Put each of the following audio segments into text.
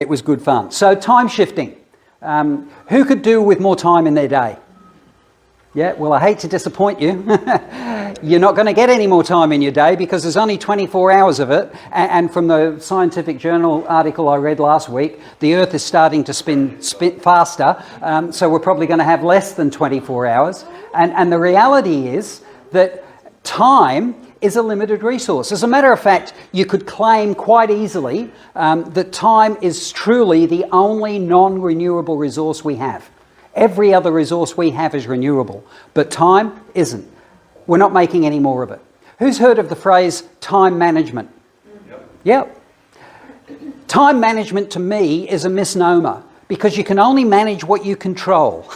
It was good fun. So time shifting. Who could do with more time in their day? Yeah, well, I hate to disappoint you. You're not going to get any more time in your day because there's only 24 hours of it. And from the Scientific Journal article I read last week, the Earth is starting to spin faster. So we're probably going to have less than 24 hours. And the reality is that time is a limited resource. As a matter of fact, you could claim quite easily that time is truly the only non-renewable resource we have. Every other resource we have is renewable, but time isn't. We're not making any more of it. Who's heard of the phrase time management? Yep. Time management to me is a misnomer because you can only manage what you control.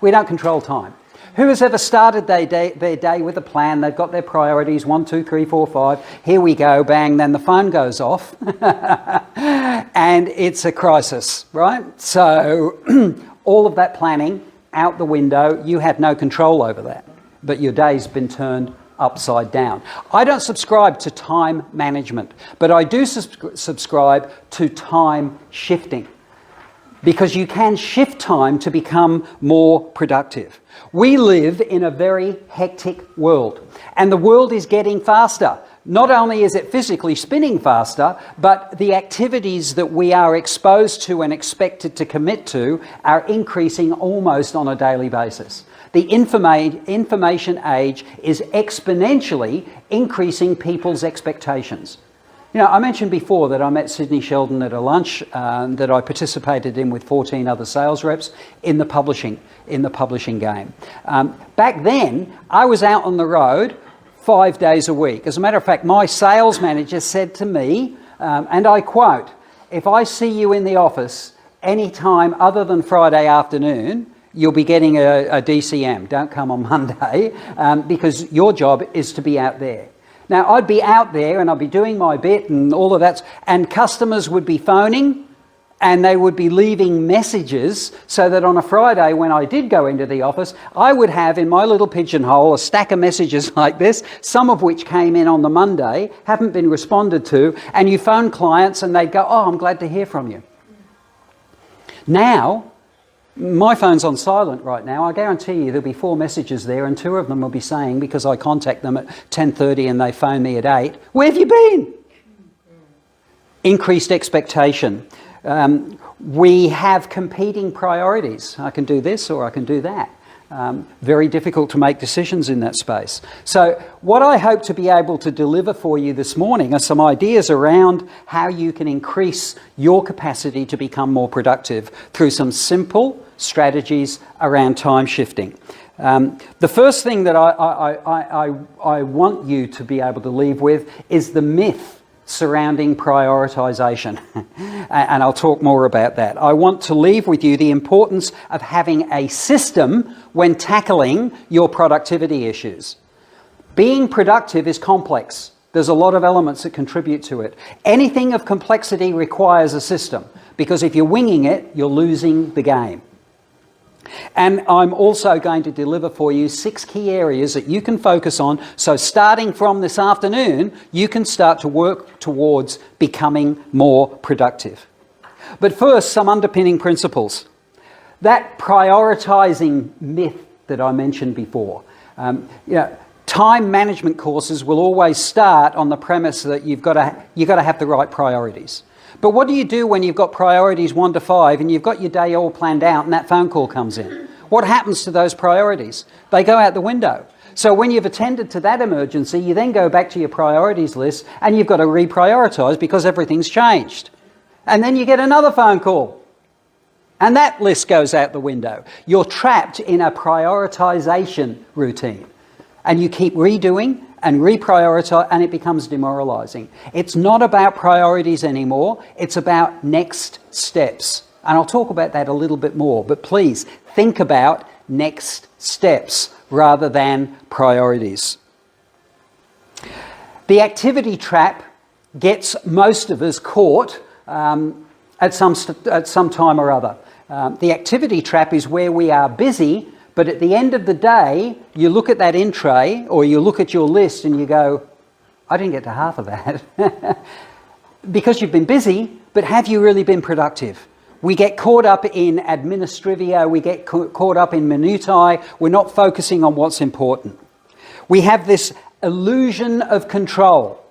We don't control time. Who has ever started their day with a plan? They've got their priorities, 1, 2, 3, 4, 5. Here we go, bang, then the phone goes off. And it's a crisis, right? So all of that planning out the window, you had no control over that. But your day's been turned upside down. I don't subscribe to time management, but I do subscribe to time shifting. Because you can shift time to become more productive. We live in a very hectic world, and the world is getting faster. Not only is it physically spinning faster, but the activities that we are exposed to and expected to commit to are increasing almost on a daily basis. The information age is exponentially increasing people's expectations. You know, I mentioned before that I met Sydney Sheldon at a lunch that I participated in with 14 other sales reps in the publishing game. Back then, I was out on the road 5 days a week. As a matter of fact, my sales manager said to me, and I quote, "If I see you in the office any time other than Friday afternoon, you'll be getting a DCM. Don't come on Monday because your job is to be out there." Now, I'd be out there and I'd be doing my bit and all of that, and customers would be phoning and they would be leaving messages so that on a Friday when I did go into the office, I would have in my little pigeonhole a stack of messages like this, some of which came in on the Monday, haven't been responded to, and you phone clients and they'd go, "Oh, I'm glad to hear from you." Now, my phone's on silent right now. I guarantee you there'll be 4 messages there and 2 of them will be saying, because I contact them at 10:30 and they phone me at 8, "Where have you been?" Increased expectation. We have competing priorities. I can do this or I can do that. Very difficult to make decisions in that space. So what I hope to be able to deliver for you this morning are some ideas around how you can increase your capacity to become more productive through some simple strategies around time shifting. The first thing that I want you to be able to leave with is the myth surrounding prioritization. And I'll talk more about that. I want to leave with you the importance of having a system when tackling your productivity issues. Being productive is complex. There's a lot of elements that contribute to it. Anything of complexity requires a system, because if you're winging it, you're losing the game. And I'm also going to deliver for you 6 key areas that you can focus on. So starting from this afternoon, you can start to work towards becoming more productive. But first, some underpinning principles. That prioritizing myth that I mentioned before. Time management courses will always start on the premise that you've got to have the right priorities. But what do you do when you've got priorities 1 to 5 and you've got your day all planned out and that phone call comes in? What happens to those priorities? They go out the window. So when you've attended to that emergency, you then go back to your priorities list and you've got to reprioritize because everything's changed. And then you get another phone call. And that list goes out the window. You're trapped in a prioritization routine. And you keep redoing and reprioritize, and it becomes demoralizing. It's not about priorities anymore. It's about next steps. And I'll talk about that a little bit more, but please think about next steps rather than priorities. The activity trap gets most of us caught at some time or other. The activity trap is where we are busy, but at the end of the day, you look at that in tray or you look at your list and you go, "I didn't get to half of that." because you've been busy, but have you really been productive? We get caught up in administrivia, we get caught up in minutiae, we're not focusing on what's important. We have this illusion of control.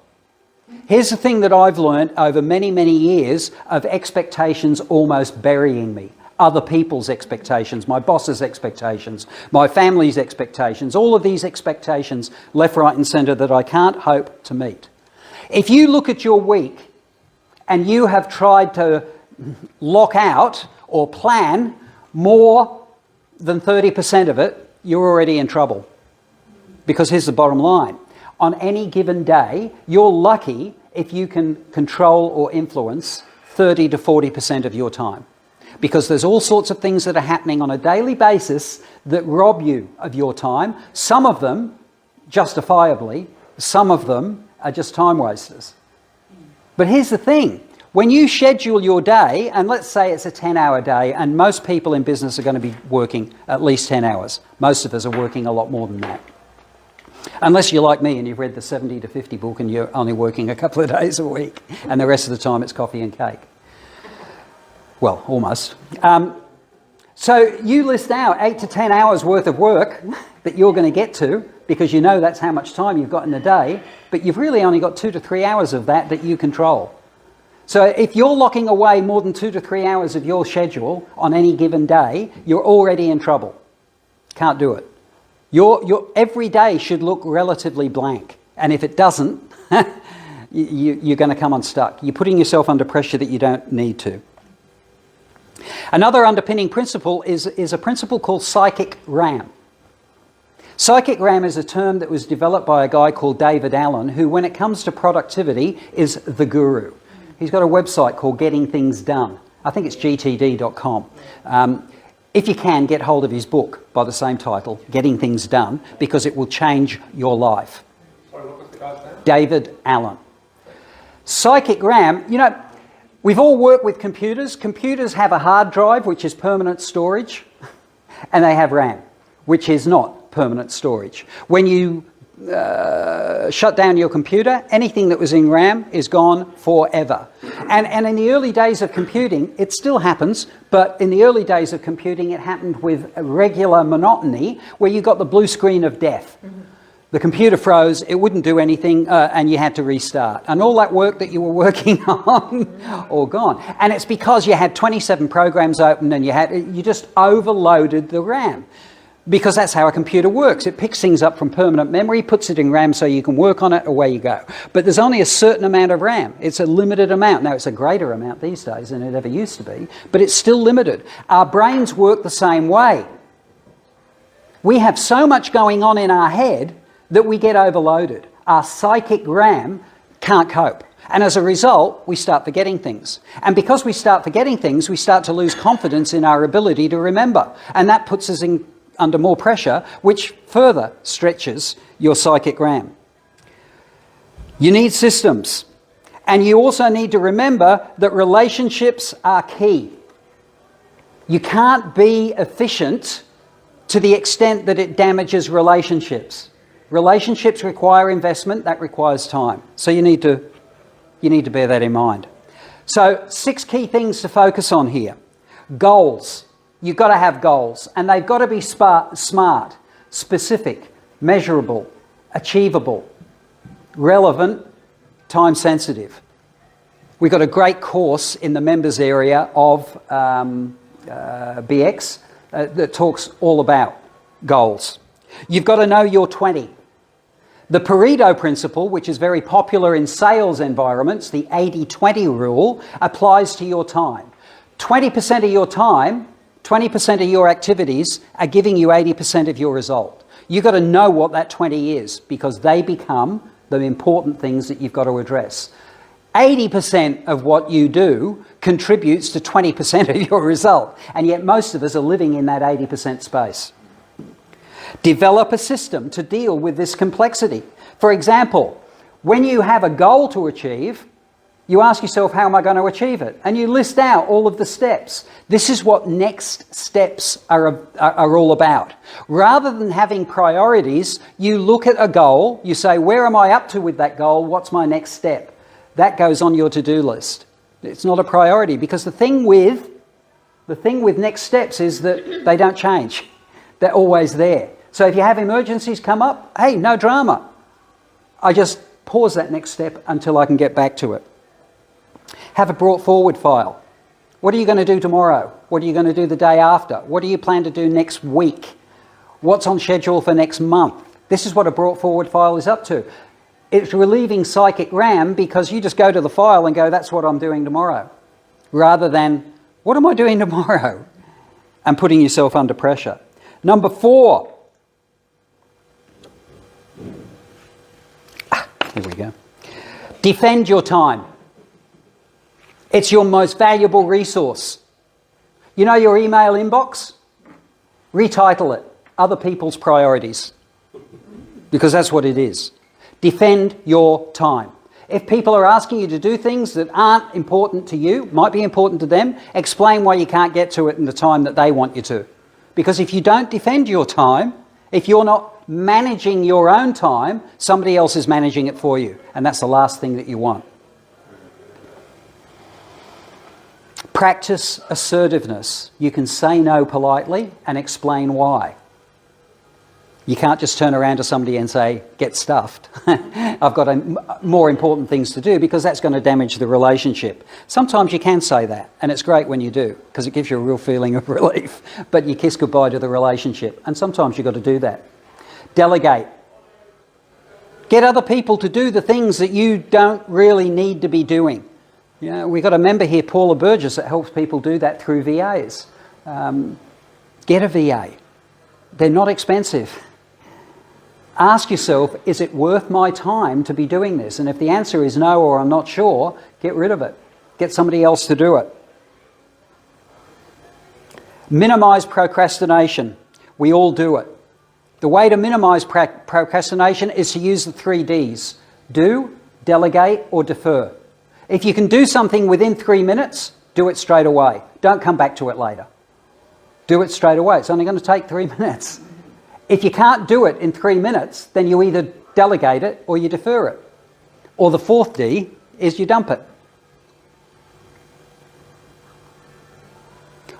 Here's the thing that I've learned over many, many years of expectations almost burying me. Other people's expectations, my boss's expectations, my family's expectations, all of these expectations left, right and centre that I can't hope to meet. If you look at your week and you have tried to lock out or plan more than 30% of it, you're already in trouble. Because here's the bottom line. On any given day, you're lucky if you can control or influence 30 to 40% of your time. Because there's all sorts of things that are happening on a daily basis that rob you of your time. Some of them, justifiably, some of them are just time wasters. But here's the thing. When you schedule your day, and let's say it's a 10-hour day, and most people in business are going to be working at least 10 hours. Most of us are working a lot more than that. Unless you're like me and you've read the 70 to 50 book and you're only working a couple of days a week, and the rest of the time it's coffee and cake. Well, almost. So you list out 8 to 10 hours worth of work that you're going to get to because you know that's how much time you've got in a day, but you've really only got 2 to 3 hours of that you control. So if you're locking away more than 2 to 3 hours of your schedule on any given day, you're already in trouble. Can't do it. Your every day should look relatively blank. And if it doesn't, you're going to come unstuck. You're putting yourself under pressure that you don't need to. Another underpinning principle is a principle called psychic RAM. Psychic RAM is a term that was developed by a guy called David Allen, who, when it comes to productivity, is the guru. He's got a website called Getting Things Done. I think it's gtd.com. If you can, get hold of his book by the same title, Getting Things Done, because it will change your life. Sorry, what was the guy's name? David Allen. Psychic RAM, you know, we've all worked with computers. Computers have a hard drive, which is permanent storage, and they have RAM, which is not permanent storage. When you shut down your computer, anything that was in RAM is gone forever. And in the early days of computing, it still happens, but in the early days of computing, it happened with a regular monotony where you got the blue screen of death. Mm-hmm. The computer froze, it wouldn't do anything, and you had to restart. And all that work that you were working on, all gone. And it's because you had 27 programs open and you just overloaded the RAM. Because that's how a computer works. It picks things up from permanent memory, puts it in RAM so you can work on it, away you go. But there's only a certain amount of RAM. It's a limited amount. Now, it's a greater amount these days than it ever used to be, but it's still limited. Our brains work the same way. We have so much going on in our head that we get overloaded. Our psychic RAM can't cope. And as a result, we start forgetting things. And because we start forgetting things, we start to lose confidence in our ability to remember. And that puts us under more pressure, which further stretches your psychic RAM. You need systems. And you also need to remember that relationships are key. You can't be efficient to the extent that it damages relationships. Relationships require investment, that requires time. So you need to bear that in mind. So 6 key things to focus on here. Goals. You've got to have goals, and they've got to be smart, specific, measurable, achievable, relevant, time sensitive. We've got a great course in the members area of BX that talks all about goals. You've got to know your 20. The Pareto principle, which is very popular in sales environments, the 80-20 rule, applies to your time. 20% of your time, 20% of your activities are giving you 80% of your result. You've got to know what that 20 is because they become the important things that you've got to address. 80% of what you do contributes to 20% of your result, and yet most of us are living in that 80% space. Develop a system to deal with this complexity. For example, when you have a goal to achieve, you ask yourself, how am I going to achieve it? And you list out all of the steps. This is what next steps are all about. Rather than having priorities, you look at a goal, you say, where am I up to with that goal? What's my next step? that goes on your to-do list. It's not a priority, because the thing with next steps is that they don't change. They're always there. So if you have emergencies come up, hey, no drama. I just pause that next step until I can get back to it. Have a brought forward file. What are you going to do tomorrow? What are you going to do the day after? What do you plan to do next week? What's on schedule for next month? This is what a brought forward file is up to. It's relieving psychic RAM, because you just go to the file and go, that's what I'm doing tomorrow. Rather than, what am I doing tomorrow? And putting yourself under pressure. Number 4. Here we go. Defend your time. It's your most valuable resource. You know your email inbox? Retitle it, Other People's Priorities. Because that's what it is. Defend your time. If people are asking you to do things that aren't important to you, might be important to them, explain why you can't get to it in the time that they want you to. Because if you don't defend your time, if you're not managing your own time, somebody else is managing it for you. And that's the last thing that you want. Practice assertiveness. You can say no politely and explain why. You can't just turn around to somebody and say, get stuffed. I've got more important things to do, because that's going to damage the relationship. Sometimes you can say that, and it's great when you do, because it gives you a real feeling of relief. But you kiss goodbye to the relationship, and sometimes you've got to do that. Delegate. Get other people to do the things that you don't really need to be doing. You know, we've got a member here, Paula Burgess, that helps people do that through VAs. Get a VA. They're not expensive. Ask yourself, is it worth my time to be doing this? And if the answer is no, or I'm not sure, get rid of it. Get somebody else to do it. Minimize procrastination. We all do it. The way to minimize procrastination is to use the 3 Ds. Do, delegate, or defer. If you can do something within 3 minutes, do it straight away. Don't come back to it later. Do it straight away. It's only going to take 3 minutes. If you can't do it in 3 minutes, then you either delegate it or you defer it. Or the 4th D is you dump it.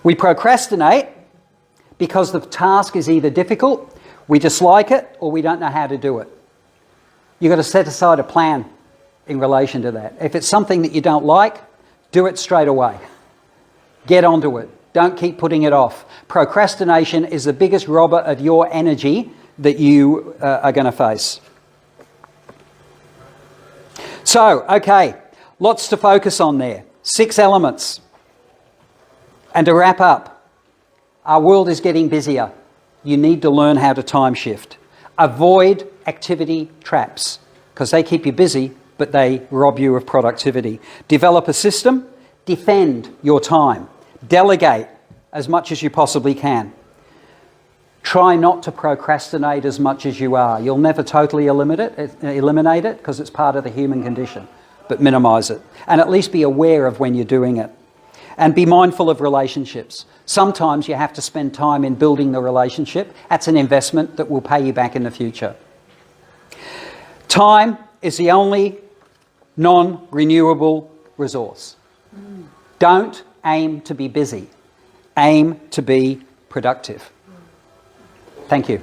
We procrastinate because the task is either difficult, we dislike it, or we don't know how to do it. You've got to set aside a plan in relation to that. If it's something that you don't like, do it straight away. Get onto it. Don't keep putting it off. Procrastination is the biggest robber of your energy that you are going to face. So, okay, lots to focus on there. 6 elements. And to wrap up, our world is getting busier. You need to learn how to time shift. Avoid activity traps, because they keep you busy, but they rob you of productivity. Develop a system. Defend your time. Delegate as much as you possibly can. Try not to procrastinate as much as you are. You'll never totally eliminate it because it's part of the human condition, but minimize it. And at least be aware of when you're doing it. And be mindful of relationships. Sometimes you have to spend time in building the relationship. That's an investment that will pay you back in the future. Time is the only non-renewable resource. Don't aim to be busy. Aim to be productive. Thank you.